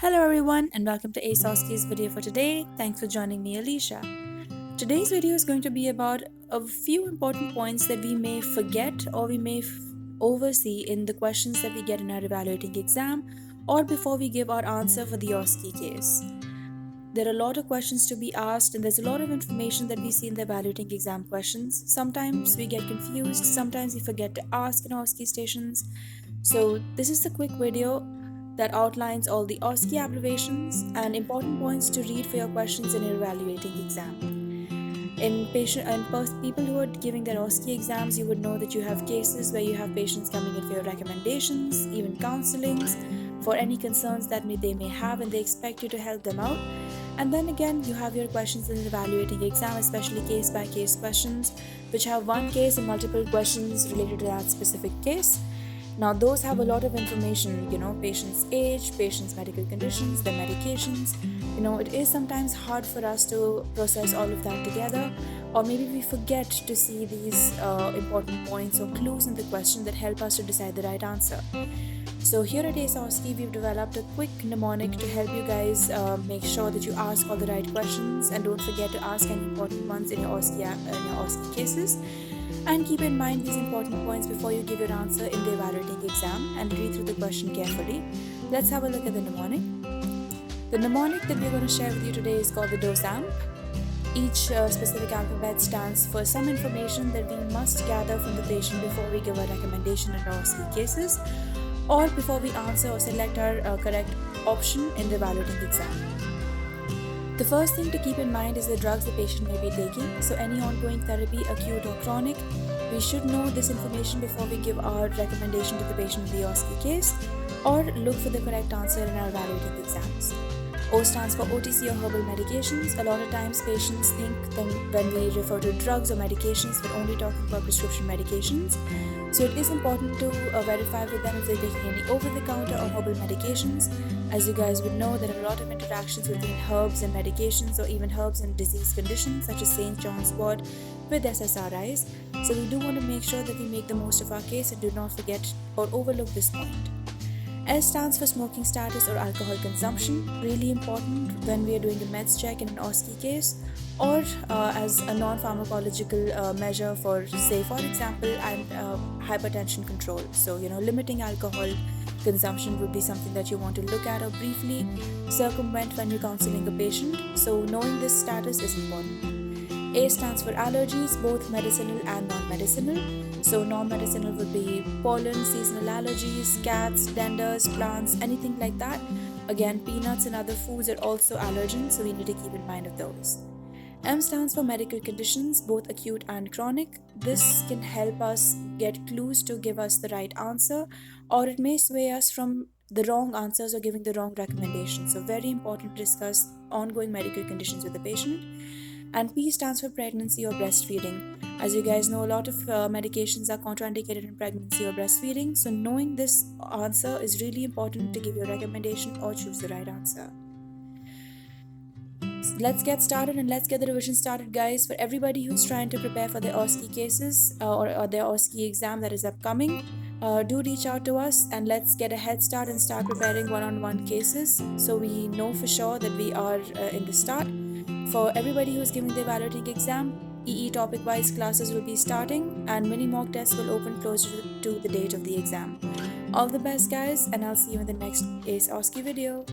Hello everyone and welcome to AceOSCE's video for today. Thanks for joining me, Alicia. Today's video is going to be about a few important points that we may forget or we may oversee in the questions that we get in our evaluating exam or before we give our answer for the OSCE case. There are a lot of questions to be asked and there's a lot of information that we see in the evaluating exam questions. Sometimes we get confused, sometimes we forget to ask in OSCE stations. So this is the quick video that outlines all the OSCE abbreviations and important points to read for your questions in your evaluating exam. In people who are giving their OSCE exams, you would know that you have cases where you have patients coming in for your recommendations, even counselings, for any concerns that they may have, and they expect you to help them out. And then again, you have your questions in the evaluating exam, especially case-by-case questions, which have one case and multiple questions related to that specific case. Now those have a lot of information, patient's age, patient's medical conditions, their medications. It is sometimes hard for us to process all of that together, or maybe we forget to see these important points or clues in the question that help us to decide the right answer. So here at AceOSCE, we've developed a quick mnemonic to help you guys make sure that you ask all the right questions and don't forget to ask any important ones in your OSCE cases. And keep in mind these important points before you give your answer in the evaluating exam and read through the question carefully. Let's have a look at the mnemonic. The mnemonic that we're going to share with you today is called the DOSAMP. Each specific alphabet stands for some information that we must gather from the patient before we give a recommendation in our OSCE cases or before we answer or select our correct option in the evaluating exam. The first thing to keep in mind is the drugs the patient may be taking. So any ongoing therapy, acute or chronic, we should know this information before we give our recommendation to the patient in the OSCE case or look for the correct answer in our evaluating exams. O stands for OTC or herbal medications. A lot of times patients think that when we refer to drugs or medications, we're only talking about prescription medications. So it is important to verify with them if they're taking any over-the-counter or herbal medications. As you guys would know, there are a lot of interactions between herbs and medications or even herbs and disease conditions such as St. John's wort with SSRIs. So we do want to make sure that we make the most of our case and do not forget or overlook this point. S stands for smoking status or alcohol consumption. Really important when we are doing a meds check in an OSCE case or as a non-pharmacological measure for, say, for example, hypertension control. So, limiting alcohol consumption would be something that you want to look at or briefly circumvent when you're counseling a patient. So knowing this status is important. A stands for allergies, both medicinal and non-medicinal. So non-medicinal would be pollen, seasonal allergies, cats, denders, plants, anything like that. Again, peanuts and other foods are also allergens, so we need to keep in mind of those. M stands for medical conditions, both acute and chronic. This can help us get clues to give us the right answer, or it may sway us from the wrong answers or giving the wrong recommendations. So very important to discuss ongoing medical conditions with the patient. And P stands for pregnancy or breastfeeding. As you guys know, a lot of medications are contraindicated in pregnancy or breastfeeding. So knowing this answer is really important to give your recommendation or choose the right answer. Let's get started and let's get the revision started, guys. For everybody who's trying to prepare for their OSCE cases or their OSCE exam that is upcoming, do reach out to us and let's get a head start and start preparing one-on-one cases so we know for sure that we are in the start. For everybody who's giving the evaluating exam, EE topic-wise classes will be starting and mini mock tests will open closer to the date of the exam. All the best, guys, and I'll see you in the next AceOSCE video.